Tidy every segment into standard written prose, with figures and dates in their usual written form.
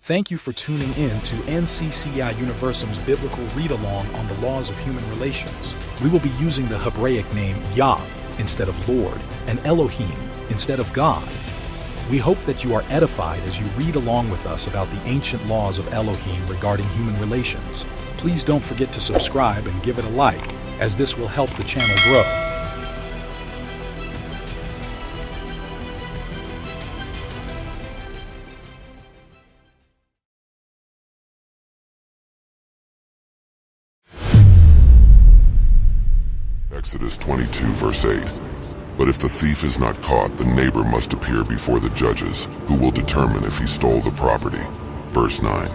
Thank you for tuning in to NCCI Universum's Biblical Read-Along on the Laws of Human Relations. We will be using the Hebraic name Yah instead of Lord and Elohim instead of God. We hope that you are edified as you read along with us about the ancient laws of Elohim regarding human relations. Please don't forget to subscribe and give it a like, as this will help the channel grow. Exodus 22, verse 8. But if the thief is not caught, the neighbor must appear before the judges, who will determine if he stole the property. Verse 9.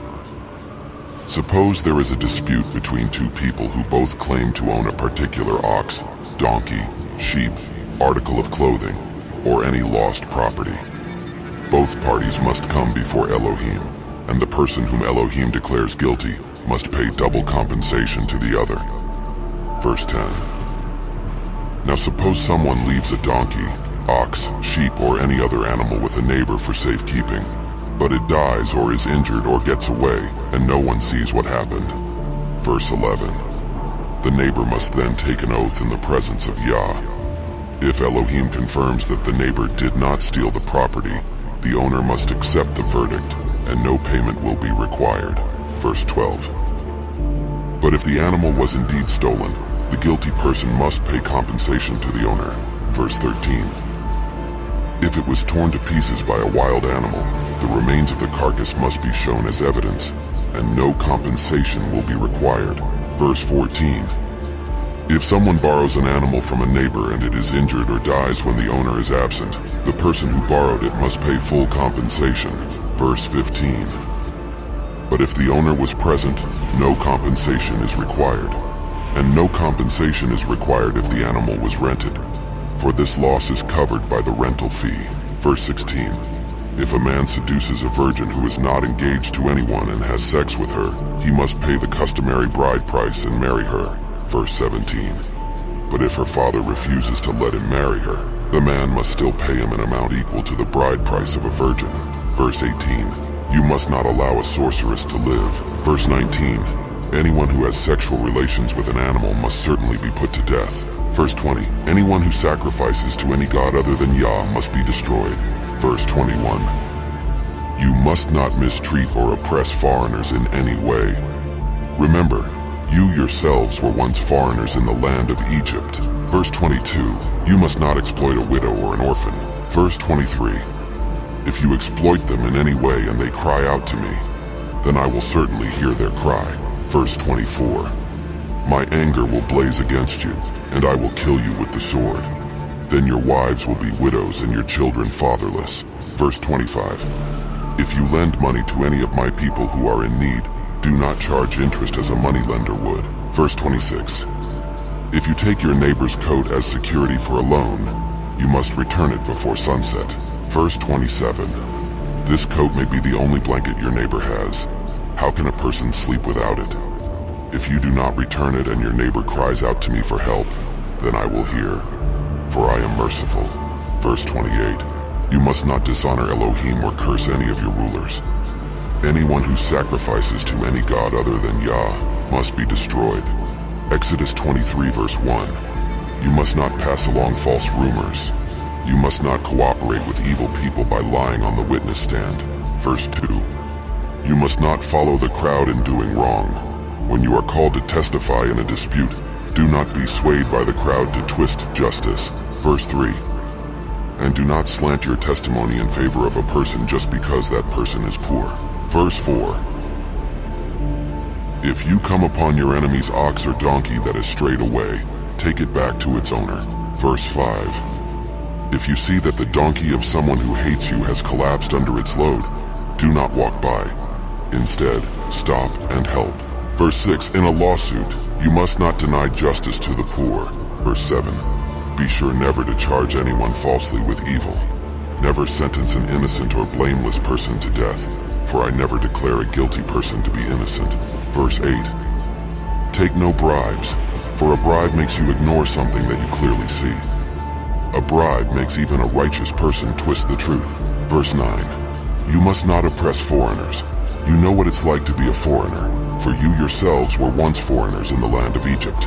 Suppose there is a dispute between two people who both claim to own a particular ox, donkey, sheep, article of clothing, or any lost property. Both parties must come before Elohim, and the person whom Elohim declares guilty must pay double compensation to the other. Verse 10. Now suppose someone leaves a donkey, ox, sheep, or any other animal with a neighbor for safekeeping, but it dies or is injured or gets away, and no one sees what happened. Verse 11. The neighbor must then take an oath in the presence of Yah. If Elohim confirms that the neighbor did not steal the property, the owner must accept the verdict, and no payment will be required. Verse 12. But if the animal was indeed stolen, the guilty person must pay compensation to the owner. Verse 13. If it was torn to pieces by a wild animal, the remains of the carcass must be shown as evidence, and no compensation will be required. Verse 14. If someone borrows an animal from a neighbor and it is injured or dies when the owner is absent, the person who borrowed it must pay full compensation. Verse 15. But if the owner was present, no compensation is required. And no compensation is required if the animal was rented, for this loss is covered by the rental fee. Verse 16. If a man seduces a virgin who is not engaged to anyone and has sex with her, he must pay the customary bride price and marry her. Verse 17. But if her father refuses to let him marry her, the man must still pay him an amount equal to the bride price of a virgin. Verse 18. You must not allow a sorceress to live. Verse 19. Anyone who has sexual relations with an animal must certainly be put to death. Verse 20. Anyone who sacrifices to any god other than Yah must be destroyed. Verse 21. You must not mistreat or oppress foreigners in any way. Remember, you yourselves were once foreigners in the land of Egypt. Verse 22. You must not exploit a widow or an orphan. Verse 23. If you exploit them in any way and they cry out to me, then I will certainly hear their cry. Verse 24. My anger will blaze against you, and I will kill you with the sword. Then your wives will be widows and your children fatherless. Verse 25. If you lend money to any of my people who are in need, do not charge interest as a moneylender would. Verse 26. If you take your neighbor's coat as security for a loan, you must return it before sunset. Verse 27. This coat may be the only blanket your neighbor has. How can a person sleep without it? If you do not return it and your neighbor cries out to me for help, then I will hear, for I am merciful. Verse 28. You must not dishonor Elohim or curse any of your rulers. Anyone who sacrifices to any god other than Yah must be destroyed. Exodus 23, verse 1. You must not pass along false rumors. You must not cooperate with evil people by lying on the witness stand. Verse 2. You must not follow the crowd in doing wrong. When you are called to testify in a dispute, do not be swayed by the crowd to twist justice. Verse 3. And do not slant your testimony in favor of a person just because that person is poor. Verse 4. If you come upon your enemy's ox or donkey that is strayed away, take it back to its owner. Verse 5. If you see that the donkey of someone who hates you has collapsed under its load, do not walk by. Instead, stop and help. Verse 6. In a lawsuit, you must not deny justice to the poor. Verse 7. Be sure never to charge anyone falsely with evil. Never sentence an innocent or blameless person to death, for I never declare a guilty person to be innocent. Verse 8. Take no bribes, for a bribe makes you ignore something that you clearly see. A bribe makes even a righteous person twist the truth. Verse 9. You must not oppress foreigners. You know what it's like to be a foreigner, for you yourselves were once foreigners in the land of Egypt.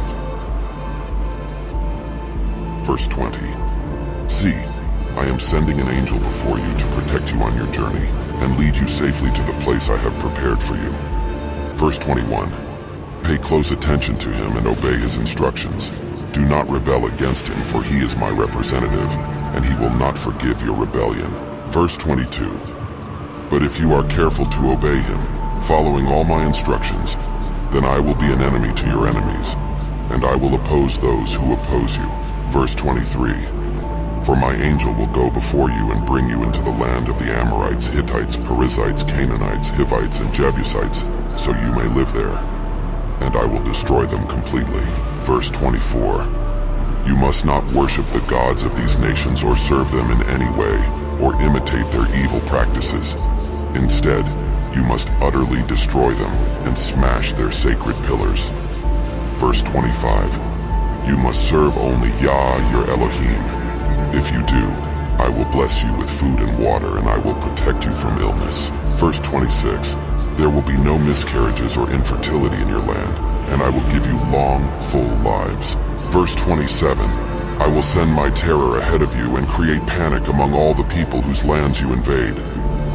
Verse 20. See, I am sending an angel before you to protect you on your journey and lead you safely to the place I have prepared for you. Verse 21. Pay close attention to him and obey his instructions. Do not rebel against him, for he is my representative, and he will not forgive your rebellion. Verse 22. But if you are careful to obey him, following all my instructions, then I will be an enemy to your enemies, and I will oppose those who oppose you. Verse 23. For my angel will go before you and bring you into the land of the Amorites, Hittites, Perizzites, Canaanites, Hivites, and Jebusites, so you may live there, and I will destroy them completely. Verse 24. You must not worship the gods of these nations or serve them in any way, or imitate their evil practices. Instead, you must utterly destroy them and smash their sacred pillars. Verse 25. You must serve only Yah, your Elohim. If you do, I will bless you with food and water, and I will protect you from illness. Verse 26. There will be no miscarriages or infertility in your land, and I will give you long, full lives. Verse 27. I will send my terror ahead of you and create panic among all the people whose lands you invade.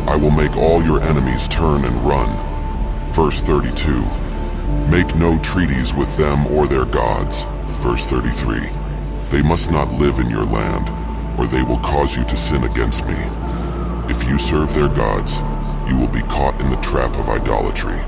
I will make all your enemies turn and run. Verse 32. Make no treaties with them or their gods. Verse 33. They must not live in your land, or they will cause you to sin against me. If you serve their gods, you will be caught in the trap of idolatry.